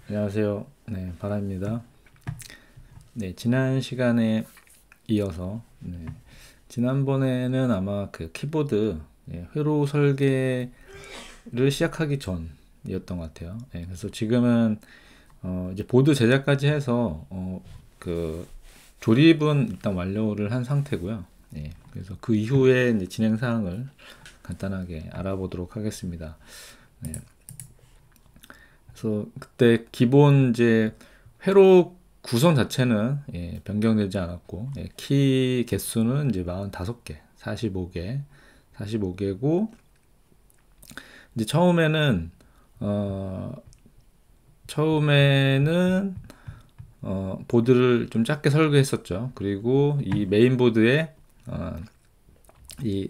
안녕하세요. 네, 바람입니다. 네, 지난 시간에 이어서, 지난번에는 아마 그 키보드 회로 설계를 시작하기 전이었던 것 같아요. 그래서 지금은 이제 보드 제작까지 해서 그 조립은 일단 완료를 한 상태고요. 그래서 그 이후에 이제 진행 사항을 간단하게 알아보도록 하겠습니다. 네, 그래서 그때 기본 이제 회로 구성 자체는 변경되지 않았고, 키 개수는 이제 45개, 45개, 이제 어, 처음에는 보드를 좀 작게 설계했었죠. 그리고 이 메인 보드에 이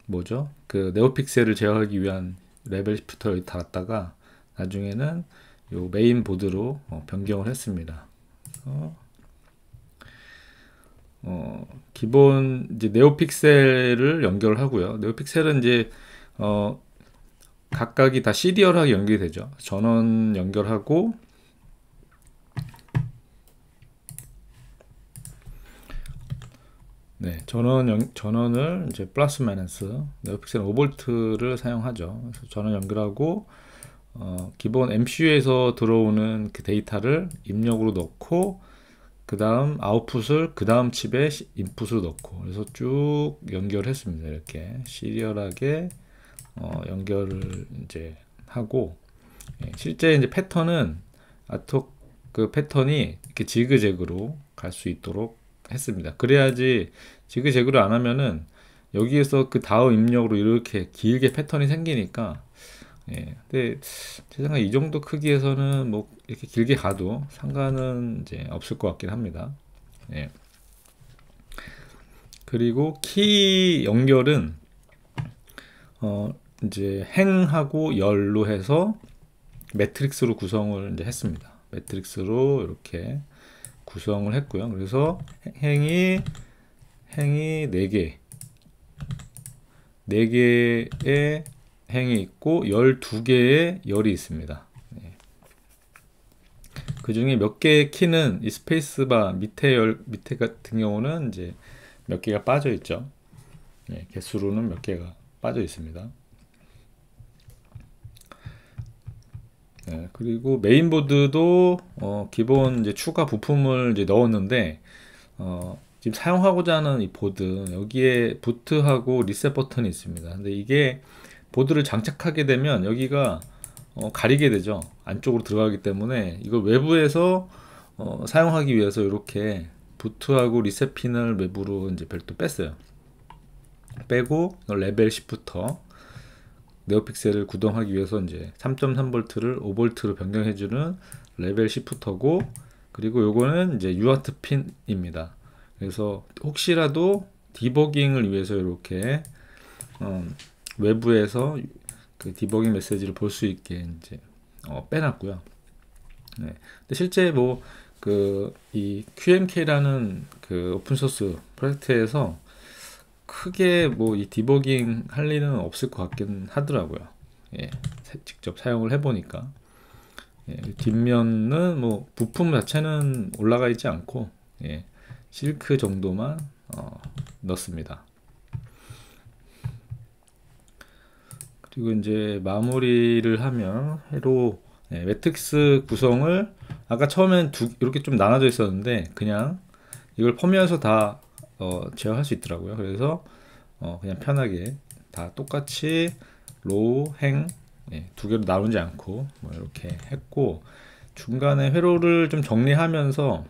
뭐죠? 그 네오픽셀을 제어하기 위한 레벨 시프터를 달았다가 나중에는 요 메인 보드로 변경을 했습니다. 어, 기본 이제 네오픽셀을 연결하고요. 네오픽셀은 이제 어, 각각이 다 시리얼하게 연결이 되죠. 전원 연결하고, 네, 전원을 이제 플러스 마이너스, 네오픽셀은 5V를 사용하죠. 그래서 전원 연결하고 기본 MCU에서 들어오는 그 데이터를 입력으로 넣고, 그 다음 아웃풋을 그 다음 칩에 인풋으로 넣고, 그래서 쭉 연결했습니다. 이렇게 시리얼하게 연결을 이제 하고, 실제 이제 패턴은 아토 그 패턴이 이렇게 지그재그로 갈 수 있도록 했습니다. 그래야지 지그재그로 안 하면은 여기에서 그 다음 입력으로 이렇게 길게 패턴이 생기니까, 근데 제 생각에 이 정도 크기에서는 뭐 이렇게 길게 가도 상관은 이제 없을 것 같긴 합니다. 예. 그리고 키 연결은 어 이제 행하고 열로 해서 매트릭스로 구성을 이제 했습니다. 매트릭스로 이렇게 구성을 했고요. 그래서 행이 행이 4개, 4개의 행이 있고 12개의 열이 있습니다. 그 중에 몇 개의 키는 이 스페이스바 밑에 같은 경우는 이제 몇 개가 빠져 있죠. 개수로는 몇 개가 빠져 있습니다. 그리고 메인보드도 기본 이제 추가 부품을 이제 넣었는데, 지금 사용하고자 하는 이 보드 여기에 부트하고 리셋 버튼이 있습니다. 근데 이게 보드를 장착하게 되면 여기가 가리게 되죠. 안쪽으로 들어가기 때문에 이걸 외부에서 사용하기 위해서 이렇게 부트하고 리셋 핀을 외부로 이제 별도 뺐어요. 빼고 이걸 레벨 시프터 네오픽셀을 구동하기 위해서 이제 3.3V를 5V로 변경해주는 레벨 시프터고, 그리고 요거는 이제 유아트 핀입니다. 그래서 혹시라도 디버깅을 위해서 이렇게 외부에서 그 디버깅 메시지를 볼 수 있게 이제 빼놨고요. 네. 근데 실제 뭐 그 이 QMK라는 그 오픈소스 프로젝트에서 크게 뭐 이 디버깅 할 일은 없을 것 같긴 하더라고요. 예, 직접 사용을 해보니까. 뒷면은 뭐 부품 자체는 올라가 있지 않고, 실크 정도만 넣습니다. 그리고 이제 마무리를 하면 회로 매트릭스 구성을 아까 처음엔 이렇게 좀 나눠져 있었는데 그냥 이걸 포함해서 다 제어할 수 있더라고요. 그래서 그냥 편하게 다 똑같이 로우, 행, 두 개로 나누지 않고 뭐 이렇게 했고, 중간에 회로를 좀 정리하면서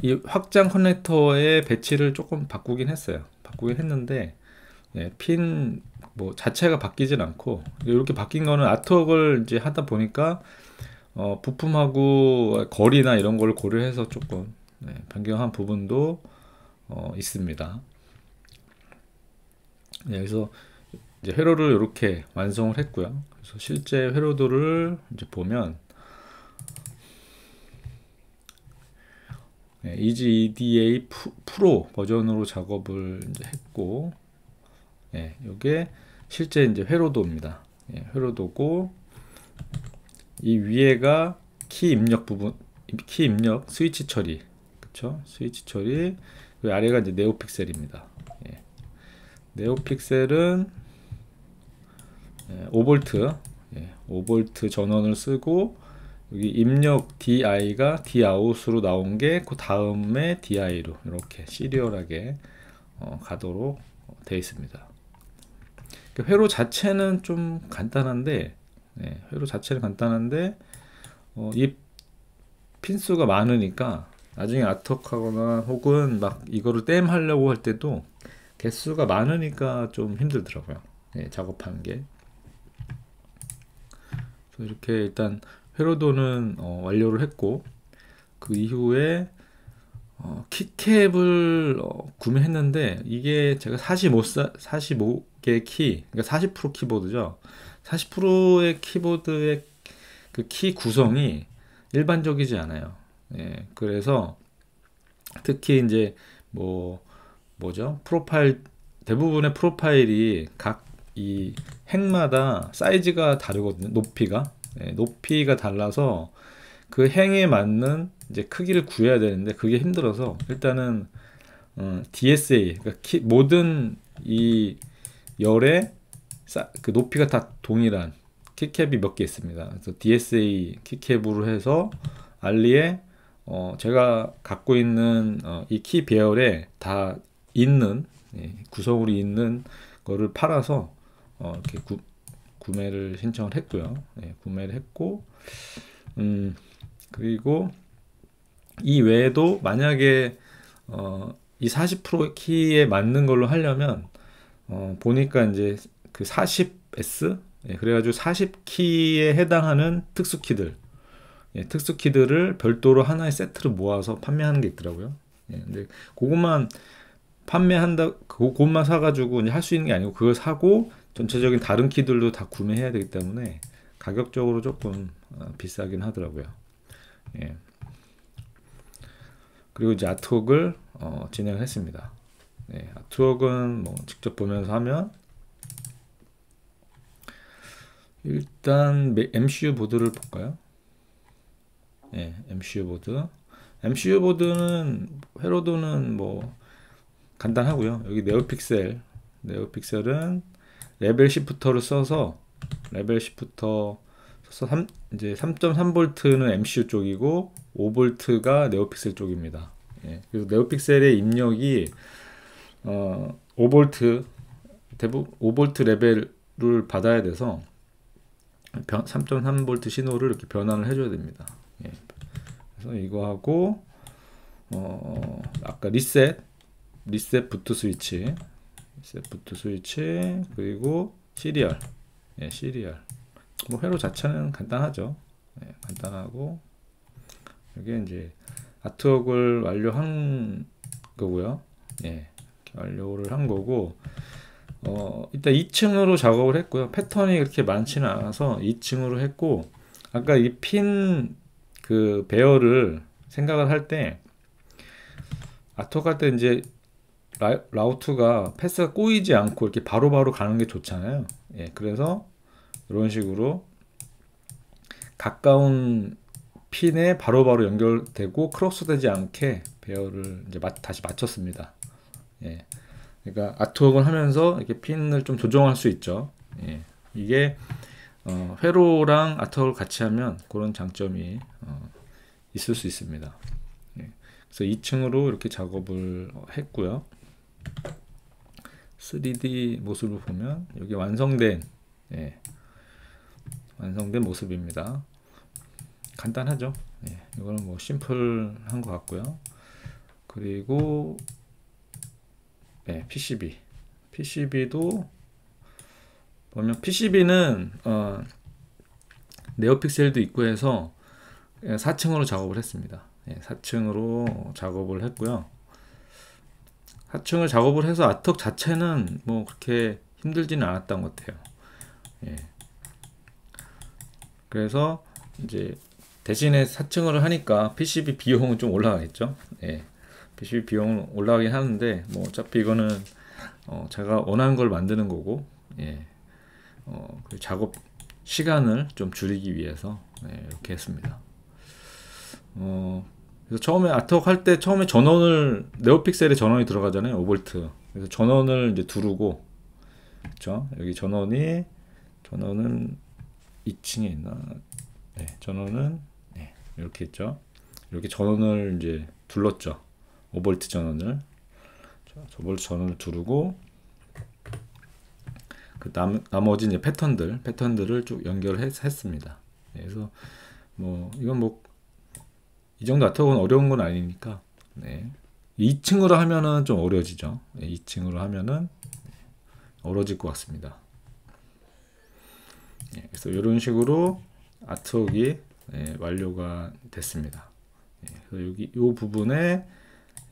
이 확장 커넥터의 배치를 조금 바꾸긴 했어요. 바꾸긴 했는데 핀 뭐 자체가 바뀌진 않고, 이렇게 바뀐 거는 아트웍을 이제 하다 보니까 부품하고 거리나 이런 걸 고려해서 조금 변경한 부분도 있습니다. 그래서 이제 회로를 이렇게 완성을 했고요. 그래서 실제 회로도를 이제 보면 EGEDA 프로 버전으로 작업을 이제 했고, 이게 실제 이제 회로도입니다. 회로도고, 이 위에가 키 입력 부분, 키 입력 스위치 처리, 그쵸? 스위치 처리. 그 아래가 이제 네오픽셀입니다. 예. 네오픽셀은 5V, 5V 전원을 쓰고, 여기 입력 DI가 Dout으로 나온 게 그 다음에 DI로 이렇게 시리얼하게 가도록 되어 있습니다. 회로 자체는 좀 간단한데, 회로 자체는 간단한데, 이 핀수가 많으니까 나중에 아트웍하거나 혹은 막 이거를 땜 하려고 할 때도 개수가 많으니까 좀 힘들더라고요. 작업하는 게. 그래서 이렇게 일단 회로도는 완료를 했고, 그 이후에 키캡을 구매했는데, 이게 제가 45개 키, 그러니까 40% 키보드죠. 40%의 키보드의 그 키 구성이 일반적이지 않아요. 그래서 특히 이제 뭐죠? 프로파일, 대부분의 프로파일이 각 이 행마다 사이즈가 다르거든요. 높이가 달라서 그 행에 맞는 이제 크기를 구해야 되는데 그게 힘들어서 일단은 DSA, 그러니까 모든 이 열의 그 높이가 다 동일한 키캡이 몇 개 있습니다. 그래서 DSA 키캡으로 해서 알리에 제가 갖고 있는 이 키 배열에 다 있는, 구성으로 있는 거를 팔아서 이렇게 구매를 신청을 했고요. 구매를 했고, 그리고 이 외에도 만약에 이 40% 키에 맞는 걸로 하려면 보니까 이제 그 40S, 그래가지고 40키에 해당하는 특수키들, 특수키들을 별도로 하나의 세트로 모아서 판매하는 게 있더라고요. 근데 그것만 그것만 사가지고 할 수 있는 게 아니고 그걸 사고 전체적인 다른 키들도 다 구매해야 되기 때문에 가격적으로 조금 비싸긴 하더라고요. 그리고 이제 아트웍을 진행을 했습니다. 아트웍은 뭐 직접 보면서 하면 일단 MCU 보드를 볼까요? MCU 보드. MCU 보드는 회로도는 뭐 간단하고요. 여기 네오픽셀은 레벨 시프터를 써서 이제 3.3V는 MCU 쪽이고 5V가 네오픽셀 쪽입니다. 그래서 네오픽셀의 입력이 5V 대부분 5V 레벨을 받아야 돼서 3.3V 신호를 이렇게 변환을 해줘야 됩니다. 그래서 이거 하고 아까 리셋 부트 스위치, 그리고 시리얼, 뭐 회로 자체는 간단하죠. 간단하고 이게 이제 아트웍을 완료한 거고요. 완료를 한 거고, 일단 2층으로 작업을 했고요. 패턴이 그렇게 많지는 않아서 2층으로 했고, 아까 이 핀 그 배열을 생각을 할 때 아트웍 할 때 이제 라우트가 패스가 꼬이지 않고 이렇게 바로바로 가는 게 좋잖아요. 그래서 이런 식으로 가까운 핀에 바로바로 연결되고 크로스되지 않게 배열을 이제 다시 맞췄습니다. 그러니까 아트웍을 하면서 이렇게 핀을 좀 조정할 수 있죠. 이게 회로랑 아트웍을 같이 하면 그런 장점이 있을 수 있습니다. 그래서 2층으로 이렇게 작업을 했고요. 3D 모습을 보면 여기 완성된 모습입니다. 간단하죠. 이거는 뭐 심플한 것 같고요. 그리고 PCB도 보면 PCB는 네오픽셀도 있고 해서 4층으로 작업을 했습니다. 4층으로 작업을 했고요. 4층을 작업을 해서 아트웍 자체는 뭐 그렇게 힘들지는 않았던 것 같아요. 그래서 이제 대신에 4층을 하니까 PCB 비용은 좀 올라가겠죠. PCB 비용은 올라가긴 하는데 뭐 어차피 이거는 제가 원하는 걸 만드는 거고, 그 작업 시간을 좀 줄이기 위해서 이렇게 했습니다. 그래서 처음에 아트웍 할 때 처음에 전원을 네오픽셀에 전원이 들어가잖아요. 5V. 그래서 전원을 이제 두르고, 그렇죠? 여기 전원은 2층에 있나? 네, 전원은 이렇게 있죠. 이렇게 전원을 이제 둘렀죠. 5V 전원을. 5V 전원을 두르고, 그 나머지 이제 패턴들을 쭉 연결을 했습니다. 그래서 이건 이 정도 아트웍은 어려운 건 아니니까 2층으로 하면은 좀 어려워지죠. 2층으로 하면은 어려워질 것 같습니다. 그래서 이런 식으로 아트웍이 완료가 됐습니다. 그래서 여기 이 부분에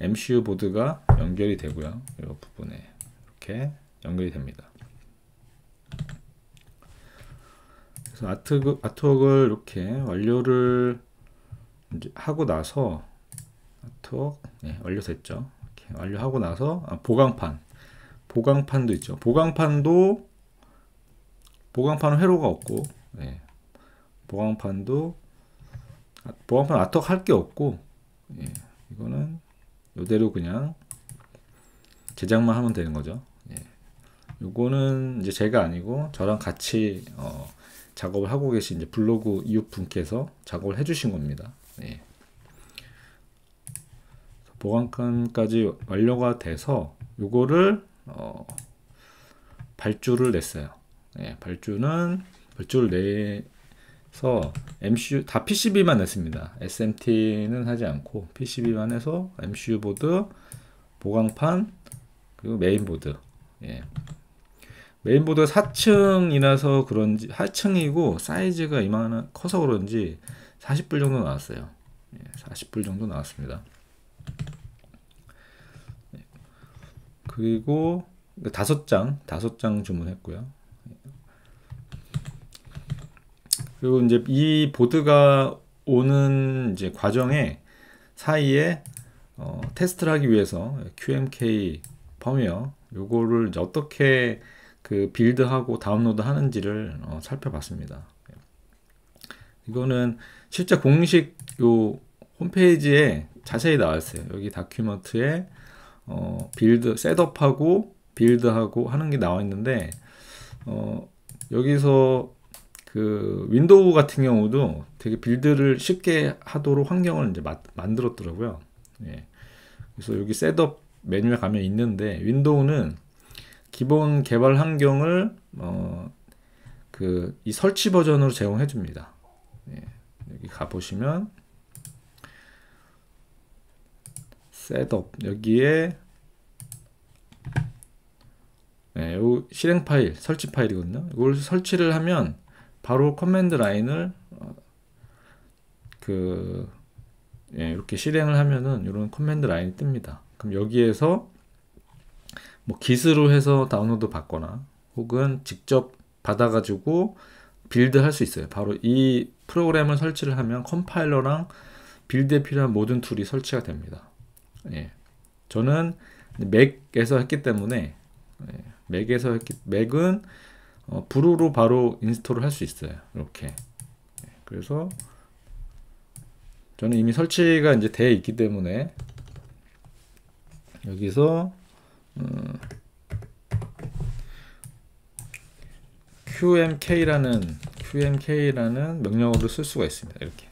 MCU 보드가 연결이 되고요. 이 부분에 이렇게 연결이 됩니다. 그래서 아트웍을 이렇게 완료를 이제 하고 나서 아트웍 완료됐죠. 이렇게 완료하고 나서 보강판도 있죠. 보강판은 회로가 없고, 보강판 아트웍 할 게 없고, 이거는 이대로 그냥 제작만 하면 되는 거죠. 요거는 이제 제가 아니고 저랑 같이 작업을 하고 계신 이제 블로그 이웃분께서 작업을 해주신 겁니다. 보강판까지 완료가 돼서 요거를 발주를 냈어요. 발주를 내서 MCU 다 PCB만 냈습니다. SMT는 하지 않고 PCB만 해서 MCU 보드, 보강판, 그리고 메인보드. 메인보드가 4층이라서 그런지, 4층이고 사이즈가 이만한 커서 그런지 40불 정도 나왔어요. 40불 정도 나왔습니다. 그리고 5장 주문했고요. 그리고 이제 이 보드가 오는 이제 과정에 사이에 테스트를 하기 위해서 QMK 펌웨어 요거를 이제 어떻게 그 빌드하고 다운로드 하는지를 살펴봤습니다. 이거는 실제 공식 요 홈페이지에 자세히 나와 있어요. 여기 다큐먼트에 빌드 셋업하고 빌드하고 하는 게 나와 있는데 여기서 그 윈도우 같은 경우도 되게 빌드를 쉽게 하도록 환경을 이제 만들었더라고요. 그래서 여기 셋업 메뉴에 가면 있는데 윈도우는 기본 개발 환경을 이 설치 버전으로 제공해 줍니다. 여기 가보시면 셋업 여기에 요 실행 파일, 설치 파일이거든요. 이걸 설치를 하면 바로 커맨드 라인을 이렇게 실행을 하면은 이런 커맨드 라인이 뜹니다. 그럼 여기에서 뭐 기스로 해서 다운로드 받거나 혹은 직접 받아가지고 빌드 할 수 있어요. 바로 이 프로그램을 설치를 하면 컴파일러랑 빌드에 필요한 모든 툴이 설치가 됩니다. 저는 맥에서 했기 때문에 맥은 브루로 바로 인스톨을 할 수 있어요. 이렇게. 그래서 저는 이미 설치가 이제 되어 있기 때문에 여기서 QMK라는 명령어를 쓸 수가 있습니다. 이렇게.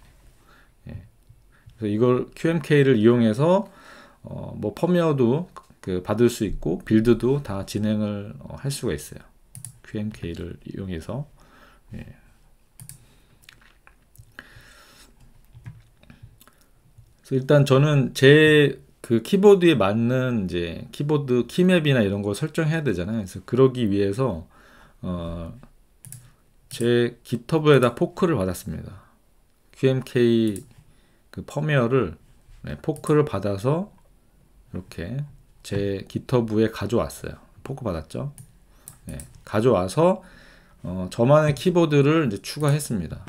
그래서 이걸 QMK를 이용해서 뭐 펌웨어도 받을 수 있고 빌드도 다 진행을 할 수가 있어요. QMK를 이용해서. 그래서 일단 저는 제 그 키보드에 맞는 이제 키보드 키맵이나 이런 거 설정해야 되잖아요. 그래서 그러기 위해서 제 깃허브에다 포크를 받았습니다. QMK 그 펌웨어를 포크를 받아서 이렇게 제 깃허브에 가져왔어요. 포크 받았죠. 가져와서 저만의 키보드를 이제 추가했습니다.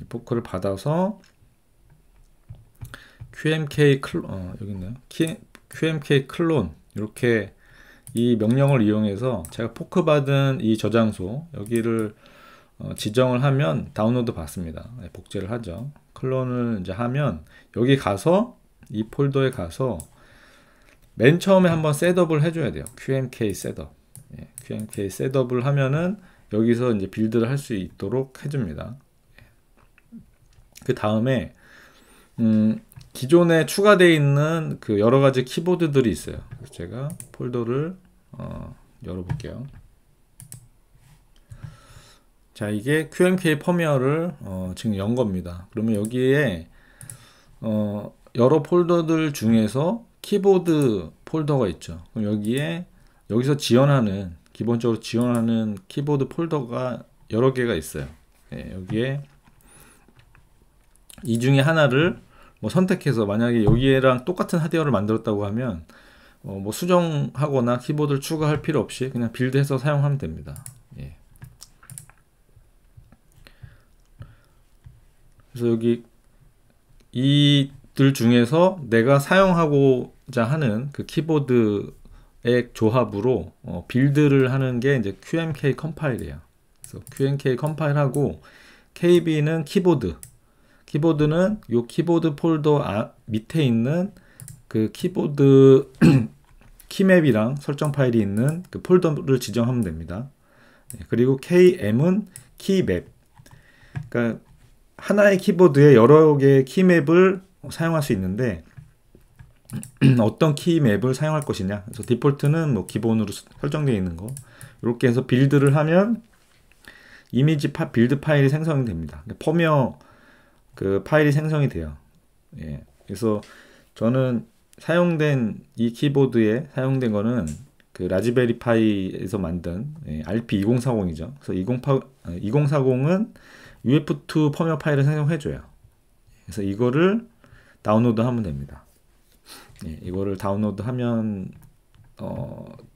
이 포크를 받아서 QMK 여기 있네요. QMK 클론 이렇게 이 명령을 이용해서 제가 포크 받은 이 저장소 여기를 지정을 하면 다운로드 받습니다. 복제를 하죠. 클론을 이제 하면 여기 가서 이 폴더에 가서 맨 처음에 한번 셋업을 해줘야 돼요. QMK 셋업. QMK 셋업을 하면은 여기서 이제 빌드를 할 수 있도록 해줍니다. 그 다음에 기존에 추가되어 있는 그 여러 가지 키보드들이 있어요. 그래서 제가 폴더를 열어볼게요. 자, 이게 QMK 퍼미어를 지금 연 겁니다. 그러면 여기에 여러 폴더들 중에서 키보드 폴더가 있죠. 그럼 여기서 지원하는, 기본적으로 지원하는 키보드 폴더가 여러 개가 있어요. 여기에 이 중에 하나를 뭐 선택해서, 만약에 여기랑 똑같은 하드웨어를 만들었다고 하면 뭐 수정하거나 키보드를 추가할 필요 없이 그냥 빌드해서 사용하면 됩니다. 그래서 여기 이들 중에서 내가 사용하고자 하는 그 키보드의 조합으로 빌드를 하는 게 이제 QMK 컴파일이에요. 그래서 QMK 컴파일하고 KB는 키보드는 요 키보드 폴더 밑에 있는 그 키보드 키맵이랑 설정 파일이 있는 그 폴더를 지정하면 됩니다. 그리고 KM은 키맵. 그러니까 하나의 키보드에 여러 개의 키맵을 사용할 수 있는데 어떤 키맵을 사용할 것이냐. 그래서 디폴트는 뭐 기본으로 설정되어 있는 거. 이렇게 해서 빌드를 하면 이미지 빌드 파일이 생성이 됩니다. 퍼미어 그 파일이 생성이 돼요. 그래서 저는 이 키보드에 사용된 거는 그 라즈베리 파이에서 만든 RP2040이죠. 그래서 2040은 UF2 퍼미어 파일을 생성해줘요. 그래서 이거를 다운로드 하면 됩니다. 이거를 다운로드 하면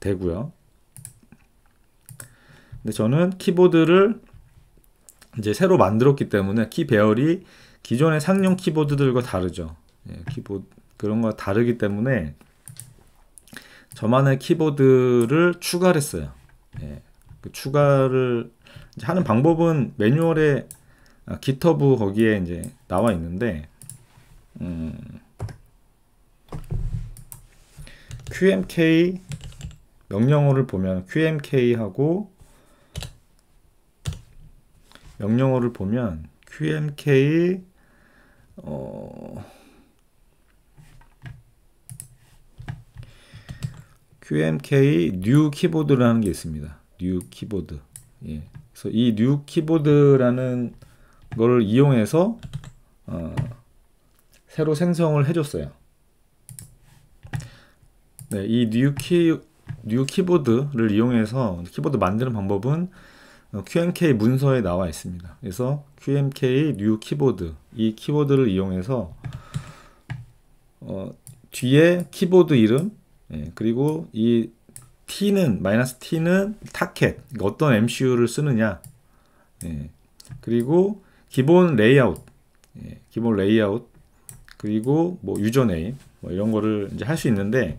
되고요. 근데 저는 키보드를 이제 새로 만들었기 때문에 키 배열이 기존의 상용 키보드들과 다르죠. 키보드 그런 거 다르기 때문에 저만의 키보드를 추가를 했어요. 그 추가를 하는 방법은 매뉴얼에 GitHub 거기에 이제 나와 있는데 QMK 명령어를 보면 QMK하고 명령어를 보면 QMK new 키보드라는 게 있습니다. new 키보드. 그래서 이 new 키보드라는 걸 이용해서 새로 생성을 해줬어요. 이 new 키보드를 이용해서 키보드 만드는 방법은 QMK 문서에 나와 있습니다. 그래서 QMK new 키보드, 이 키보드를 이용해서 뒤에 키보드 이름, 그리고 이 T는 타켓, 어떤 MCU를 쓰느냐, 그리고 기본 레이아웃, 그리고 뭐 유저네임, 뭐 이런 거를 이제 할 수 있는데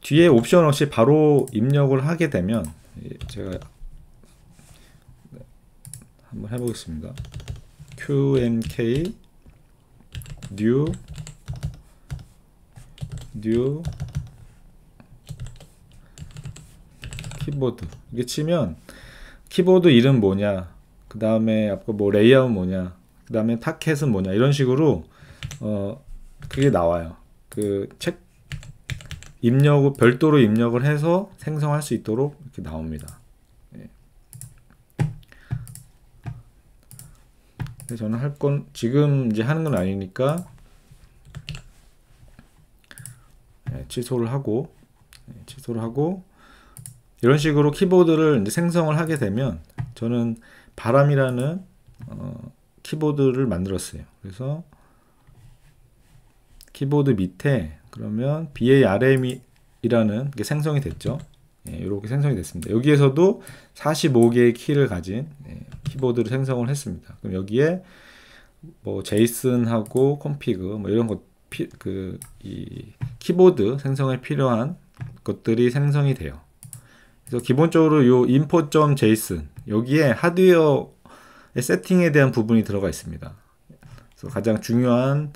뒤에 옵션 없이 바로 입력을 하게 되면 제가 한번 해보겠습니다. QMK new 키보드 이게 치면 키보드 이름 뭐냐, 그 다음에 아까 뭐 레이아웃 뭐냐, 그 다음에 타켓은 뭐냐, 이런 식으로 그게 나와요. 그 별도로 입력을 해서 생성할 수 있도록 이렇게 나옵니다. 저는 지금 이제 하는 건 아니니까 취소를 하고 이런 식으로 키보드를 이제 생성을 하게 되면 저는 바람이라는 키보드를 만들었어요. 그래서 키보드 밑에 그러면 BARM이라는 게 생성이 됐죠. 이렇게 생성이 됐습니다. 여기에서도 45개의 키를 가진 키보드를 생성을 했습니다. 그럼 여기에 뭐 제이슨하고 컴피그 뭐 이런 것, 이 키보드 생성에 필요한 것들이 생성이 돼요. 그래서 기본적으로 요 info.json 여기에 하드웨어의 세팅에 대한 부분이 들어가 있습니다. 그래서 가장 중요한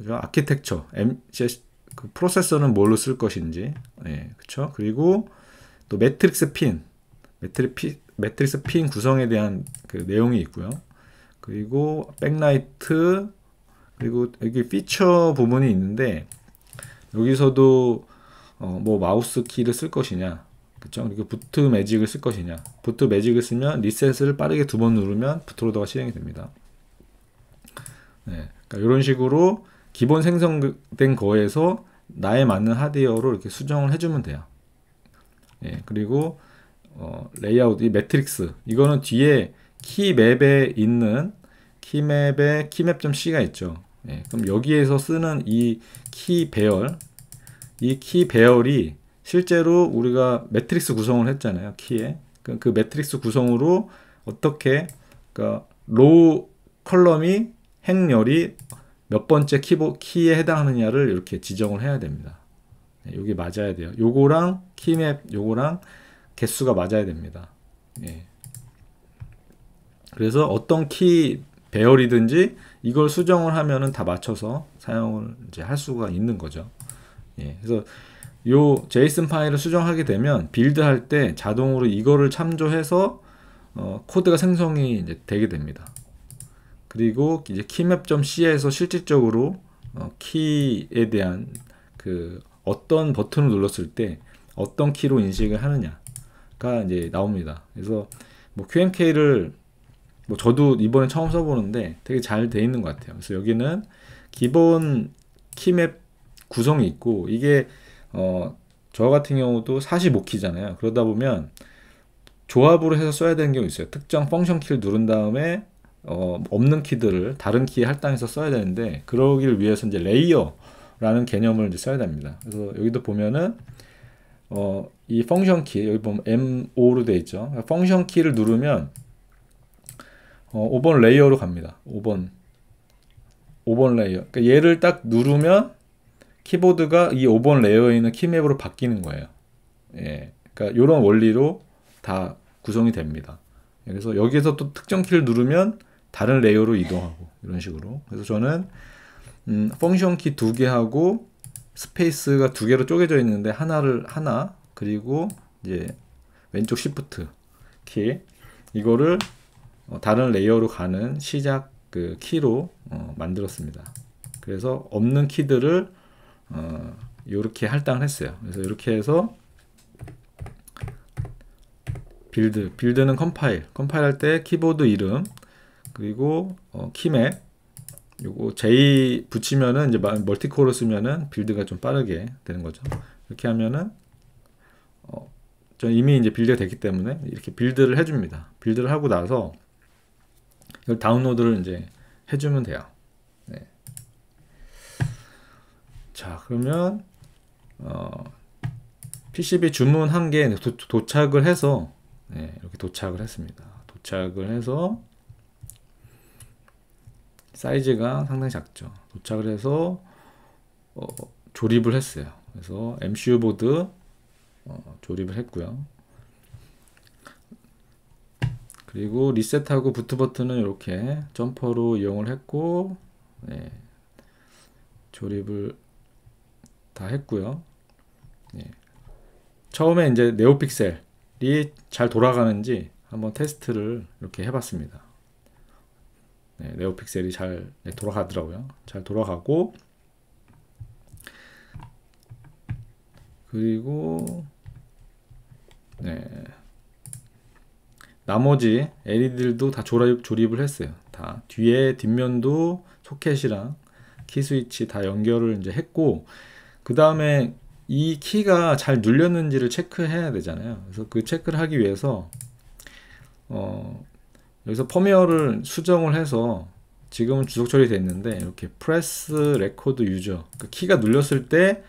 아키텍처, 그 프로세서는 뭘로 쓸 것인지, 그쵸? 그리고 또 매트릭스 핀 구성에 대한 그 내용이 있고요. 그리고 백라이트, 그리고 여기 피처 부분이 있는데 여기서도 뭐 마우스 키를 쓸 것이냐, 그쵸? 그리고 부트 매직을 쓸 것이냐. 부트 매직을 쓰면 리셋을 빠르게 2번 누르면 부트로더가 실행이 됩니다. 그러니까 이런 식으로 기본 생성된 거에서 나에 맞는 하드웨어로 이렇게 수정을 해주면 돼요. 그리고 레이아웃, 이 매트릭스, 이거는 뒤에 키맵에 있는 키맵에 키맵.c가 있죠. 그럼 여기에서 쓰는 이 키 배열, 이 키 배열이 실제로 우리가 매트릭스 구성을 했잖아요. 키에. 그 매트릭스 구성으로 어떻게, 그러니까 로우 컬럼이 행렬이 몇 번째 키에 해당하느냐를 이렇게 지정을 해야 됩니다. 여기 맞아야 돼요. 요거랑 키맵, 요거랑 개수가 맞아야 됩니다. 그래서 어떤 키 배열이든지 이걸 수정을 하면은 다 맞춰서 사용을 이제 할 수가 있는 거죠. 그래서 요 제이슨 파일을 수정하게 되면 빌드할 때 자동으로 이거를 참조해서 코드가 생성이 이제 되게 됩니다. 그리고 이제 키맵.c에서 실질적으로 키에 대한 그 어떤 버튼을 눌렀을 때 어떤 키로 인식을 하느냐가 이제 나옵니다. 그래서 뭐 QMK를 뭐 저도 이번에 처음 써보는데 되게 잘 돼 있는 것 같아요. 그래서 여기는 기본 키맵 구성이 있고, 이게 저 같은 경우도 45키잖아요. 그러다 보면 조합으로 해서 써야 되는 경우 있어요. 특정 펑션 키를 누른 다음에 없는 키들을 다른 키에 할당해서 써야 되는데, 그러기를 위해서 이제 레이어라는 개념을 이제 써야 됩니다. 그래서 여기도 보면은 이 펑션 키, 여기 보면 M5로 되어 있죠. 펑션 키를 누르면 5번 레이어로 갑니다. 5번 레이어. 그러니까 얘를 딱 누르면 키보드가 이 5번 레이어에 있는 키맵으로 바뀌는 거예요. 그러니까 이런 원리로 다 구성이 됩니다. 그래서 여기에서 또 특정 키를 누르면 다른 레이어로 이동하고, 이런 식으로. 그래서 저는 펑션 키 2개 하고 스페이스가 2개로 쪼개져 있는데 하나, 그리고 이제 왼쪽 시프트 키, 이거를 다른 레이어로 가는 시작 그 키로 만들었습니다. 그래서 없는 키들을 이렇게 할당을 했어요. 그래서 이렇게 해서 빌드는 컴파일 할 때 키보드 이름, 그리고 키맵, 요거 J 붙이면은 이제 멀티코어로 쓰면은 빌드가 좀 빠르게 되는 거죠. 이렇게 하면은 전 이미 이제 빌드가 됐기 때문에 이렇게 빌드를 해줍니다. 빌드를 하고 나서 이걸 다운로드를 이제 해주면 돼요. 자, 그러면 PCB 주문 한 개 도착을 해서 이렇게 도착을 했습니다. 도착을 해서 사이즈가 상당히 작죠. 도착을 해서 조립을 했어요. 그래서 MCU 보드 조립을 했고요. 그리고 리셋하고 부트 버튼은 이렇게 점퍼로 이용을 했고, 조립을 다 했고요. 처음에 이제 네오픽셀이 잘 돌아가는지 한번 테스트를 이렇게 해봤습니다. 네오픽셀이 잘 돌아가더라고요. 잘 돌아가고, 그리고 나머지 LED들도 다 조립을 했어요. 다 뒤에 뒷면도 소켓이랑 키 스위치 다 연결을 이제 했고, 그 다음에 이 키가 잘 눌렸는지를 체크해야 되잖아요. 그래서 그 체크를 하기 위해서 여기서 펌웨어를 수정을 해서 지금은 주석 처리되어 있는데, 이렇게 프레스 레코드 유저, 그 키가 눌렸을 때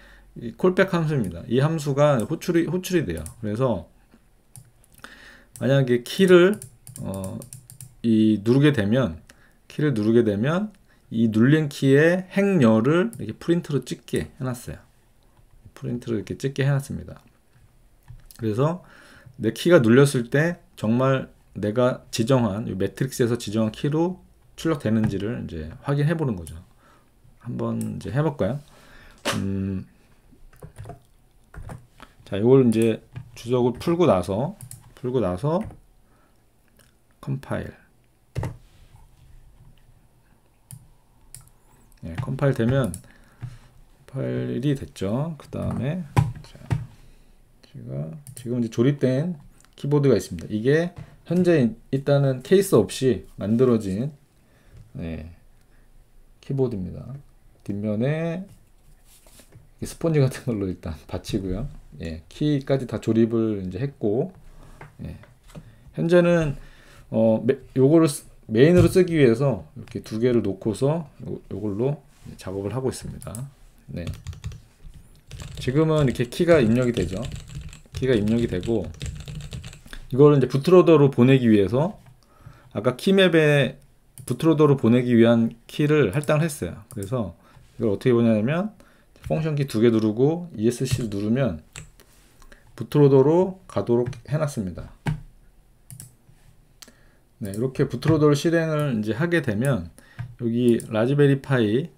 콜백 함수입니다. 이 함수가 호출이 돼요. 그래서 만약에 키를 누르게 되면 이 눌린 키의 행렬을 이렇게 프린트로 찍게 해놨어요. 프린트를 이렇게 찍게 해놨습니다. 그래서 내 키가 눌렸을 때 정말 내가 지정한 이 매트릭스에서 지정한 키로 출력되는지를 이제 확인해 보는 거죠. 한번 이제 해볼까요? 자, 이걸 이제 주석을 풀고 나서 컴파일. 네, 컴파일 되면 파일이 됐죠. 그 다음에 제가 지금 이제 조립된 키보드가 있습니다. 이게 현재 일단은 케이스 없이 만들어진 키보드입니다. 뒷면에 스펀지 같은 걸로 일단 받치고요. 키까지 다 조립을 이제 했고, 현재는 요거를 메인으로 쓰기 위해서 이렇게 두 개를 놓고서 요걸로 작업을 하고 있습니다. 네. 지금은 이렇게 키가 입력이 되죠. 키가 입력이 되고, 이거를 이제 부트로더로 보내기 위해서 아까 키맵에 부트로더로 보내기 위한 키를 할당을 했어요. 그래서 이걸 어떻게 보냐면 펑션 키 두 개 누르고 ESC를 누르면 부트로더로 가도록 해놨습니다. 네, 이렇게 부트로더를 실행을 이제 하게 되면 여기 라즈베리 파이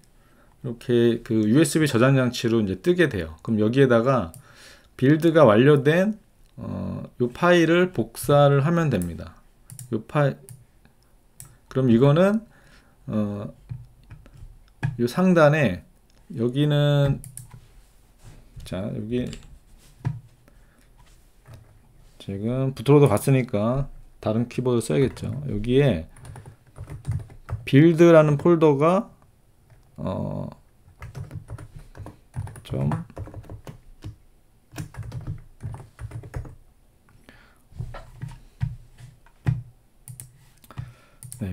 이렇게 그 USB 저장 장치로 이제 뜨게 돼요. 그럼 여기에다가 빌드가 완료된 요 파일을 복사를 하면 됩니다. 요 파일, 그럼 이거는 요 상단에 여기는 자, 여기 지금 부트로더 갔으니까 다른 키보드 써야겠죠. 여기에 빌드라는 폴더가 좀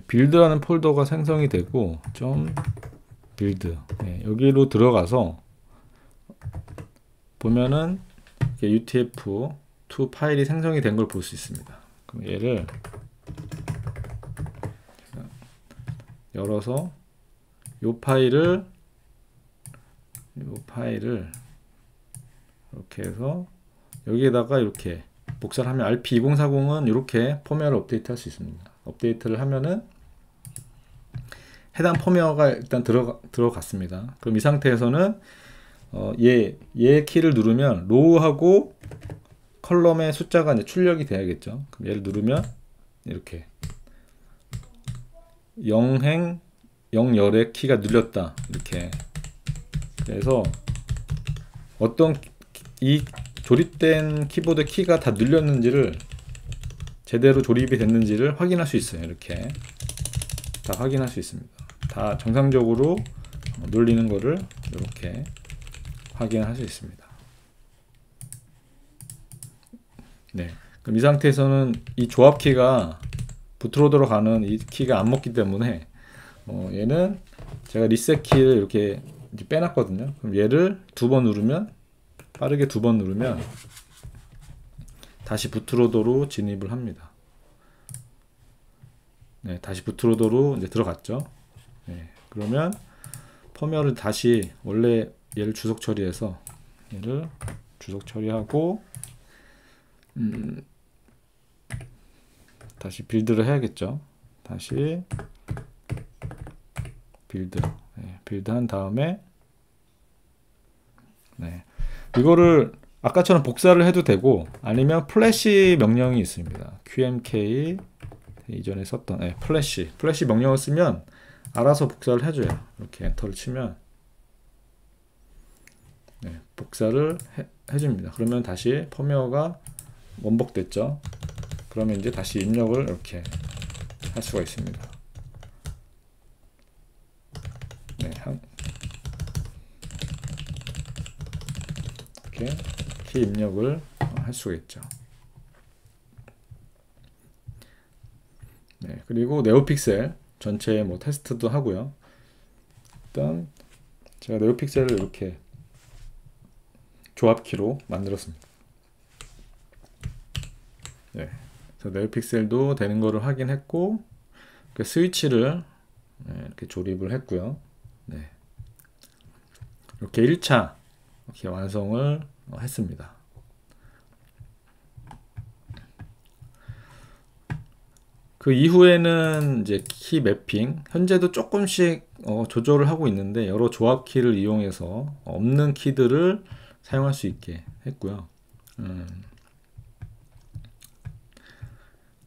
빌드라는 폴더가 생성이 되고 좀 빌드 여기로 들어가서 보면은 UTF-2 파일이 생성이 된 걸 볼 수 있습니다. 그럼 얘를 열어서 요 파일을 이렇게 해서 여기에다가 이렇게 복사를 하면 RP2040은 이렇게 펌웨어를 업데이트 할 수 있습니다. 업데이트를 하면은 해당 펌웨어가 일단 들어갔습니다. 그럼 이 상태에서는 얘 키를 누르면 로우하고 컬럼의 숫자가 이제 출력이 돼야겠죠. 그럼 얘를 누르면 이렇게 0열의 키가 눌렸다 이렇게. 그래서 어떤 이 조립된 키보드 키가 다 눌렸는지를 제대로 조립이 됐는지를 확인할 수 있어요. 이렇게 다 확인할 수 있습니다. 다 정상적으로 눌리는 거를 이렇게 확인할 수 있습니다. 네, 그럼 이 상태에서는 이 조합 키가 부트로더로 가는 이 키가 안 먹기 때문에 얘는 제가 리셋 키를 이렇게 이제 빼놨거든요. 그럼 얘를 두 번 누르면 빠르게 두 번 누르면 다시 부트로더로 진입을 합니다. 네, 다시 부트로더로 이제 들어갔죠. 네, 그러면 펌웨어를 다시 원래 얘를 주석 처리해서 얘를 주석 처리하고 다시 빌드를 해야겠죠. 다시 빌드, 빌드 한 다음에 이거를 아까처럼 복사를 해도 되고 아니면 플래시 명령이 있습니다. QMK 이전에 썼던 플래시 명령을 쓰면 알아서 복사를 해줘요. 이렇게 엔터를 치면 복사를 해줍니다. 그러면 다시 펌웨어가 원복됐죠. 그러면 이제 다시 입력을 이렇게 할 수가 있습니다. 이렇게 키 입력을 할 수가 있죠. 그리고 네오픽셀 전체 뭐 테스트도 하고요. 일단 제가 네오픽셀을 이렇게 조합키로 만들었습니다. 그래서 네오픽셀도 되는 거를 확인했고 그 스위치를 이렇게 조립을 했고요. 이렇게 1차 이렇게 완성을 했습니다. 그 이후에는 이제 키 매핑, 현재도 조금씩 조절을 하고 있는데 여러 조합 키를 이용해서 없는 키들을 사용할 수 있게 했고요.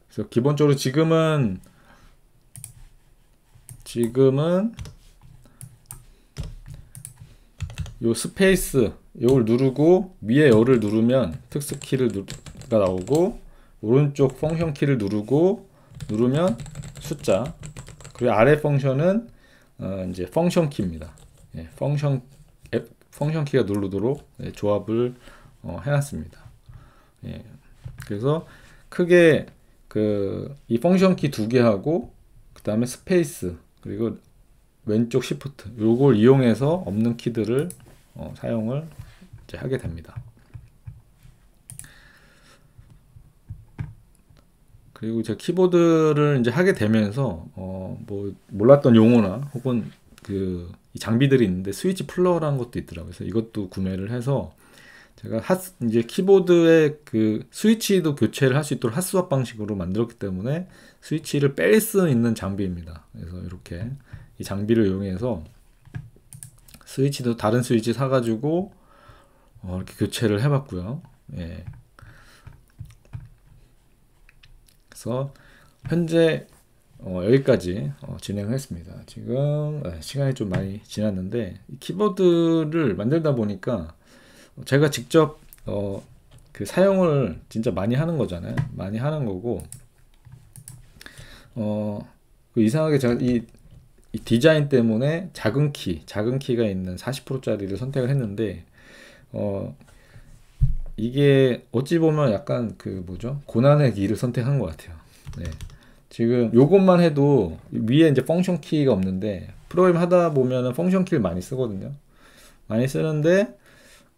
그래서 기본적으로 지금은 요 스페이스 요걸 누르고 위에 요를 누르면 특수 키가 나오고, 오른쪽 펑션 키를 누르면 숫자, 그리고 아래 펑션은 이제 펑션 키입니다. 예, 펑션 키가 누르도록 조합을 해놨습니다. 예, 그래서 크게 이 펑션 키 두 개 하고, 그 다음에 스페이스, 그리고 왼쪽 시프트, 요걸 이용해서 없는 키들을 사용을 이제 하게 됩니다. 그리고 제 키보드를 이제 하게 되면서 뭐 몰랐던 용어나 혹은 이 장비들이 있는데 스위치 플러라는 것도 있더라고요. 그래서 이것도 구매를 해서 제가 이제 키보드의 그 스위치도 교체를 할 수 있도록 핫스왑 방식으로 만들었기 때문에 스위치를 뺄 수 있는 장비입니다. 그래서 이렇게 이 장비를 이용해서 스위치도 다른 스위치 사가지고 이렇게 교체를 해봤고요. 예. 그래서 현재 여기까지 진행을 했습니다. 지금 시간이 좀 많이 지났는데, 이 키보드를 만들다 보니까 제가 직접 그 사용을 진짜 많이 하는 거잖아요. 많이 하는 거고, 이상하게 제가 이 디자인 때문에 작은 키가 있는 40%짜리를 선택을 했는데, 이게 어찌 보면 약간 고난의 길을 선택한 것 같아요. 네. 지금 요것만 해도 위에 이제 펑션 키가 없는데, 프로그램 하다 보면은 펑션 키를 많이 쓰거든요. 많이 쓰는데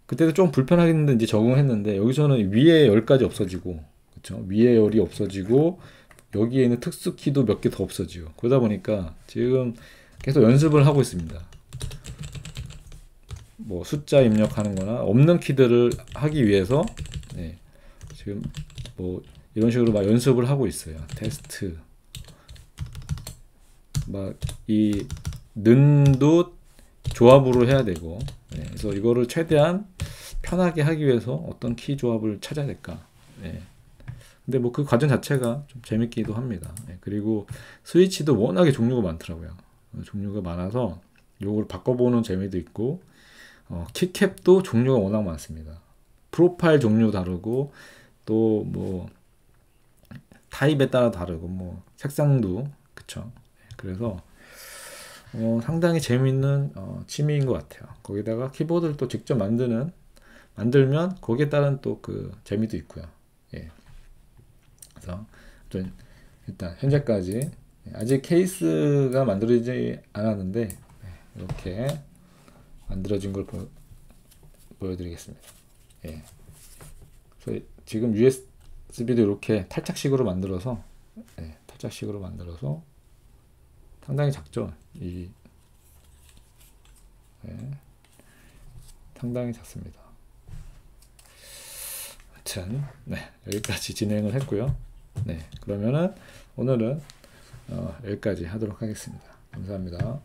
그때도 좀 불편하겠는데 이제 적응했는데, 여기서는 위에 열까지 없어지고, 그쵸? 위에 열이 없어지고, 여기에 있는 특수 키도 몇 개 더 없어지고, 그러다 보니까 지금 계속 연습을 하고 있습니다. 뭐 숫자 입력하는 거나 없는 키들을 하기 위해서 지금 뭐 이런 식으로 막 연습을 하고 있어요. 테스트 막 이 는도 조합으로 해야 되고, 그래서 이거를 최대한 편하게 하기 위해서 어떤 키 조합을 찾아야 될까. 근데 뭐 그 과정 자체가 좀 재밌기도 합니다. 그리고 스위치도 워낙에 종류가 많더라고요. 종류가 많아서 요걸 바꿔보는 재미도 있고, 키캡도 종류가 워낙 많습니다. 프로파일 종류 다르고, 또 뭐 타입에 따라 다르고, 뭐 색상도 그쵸. 그래서 상당히 재밌는 취미인 것 같아요. 거기다가 키보드를 또 직접 만들면 거기에 따른 또 그 재미도 있고요. 예. 그래서 일단 현재까지 아직 케이스가 만들어지지 않았는데, 이렇게 만들어진 걸 보여드리겠습니다. 예. 그래서 지금 USB도 이렇게 탈착식으로 만들어서, 상당히 작죠. 상당히 작습니다. 아무튼 여기까지 진행을 했고요. 그러면은 오늘은 여기까지 하도록 하겠습니다. 감사합니다.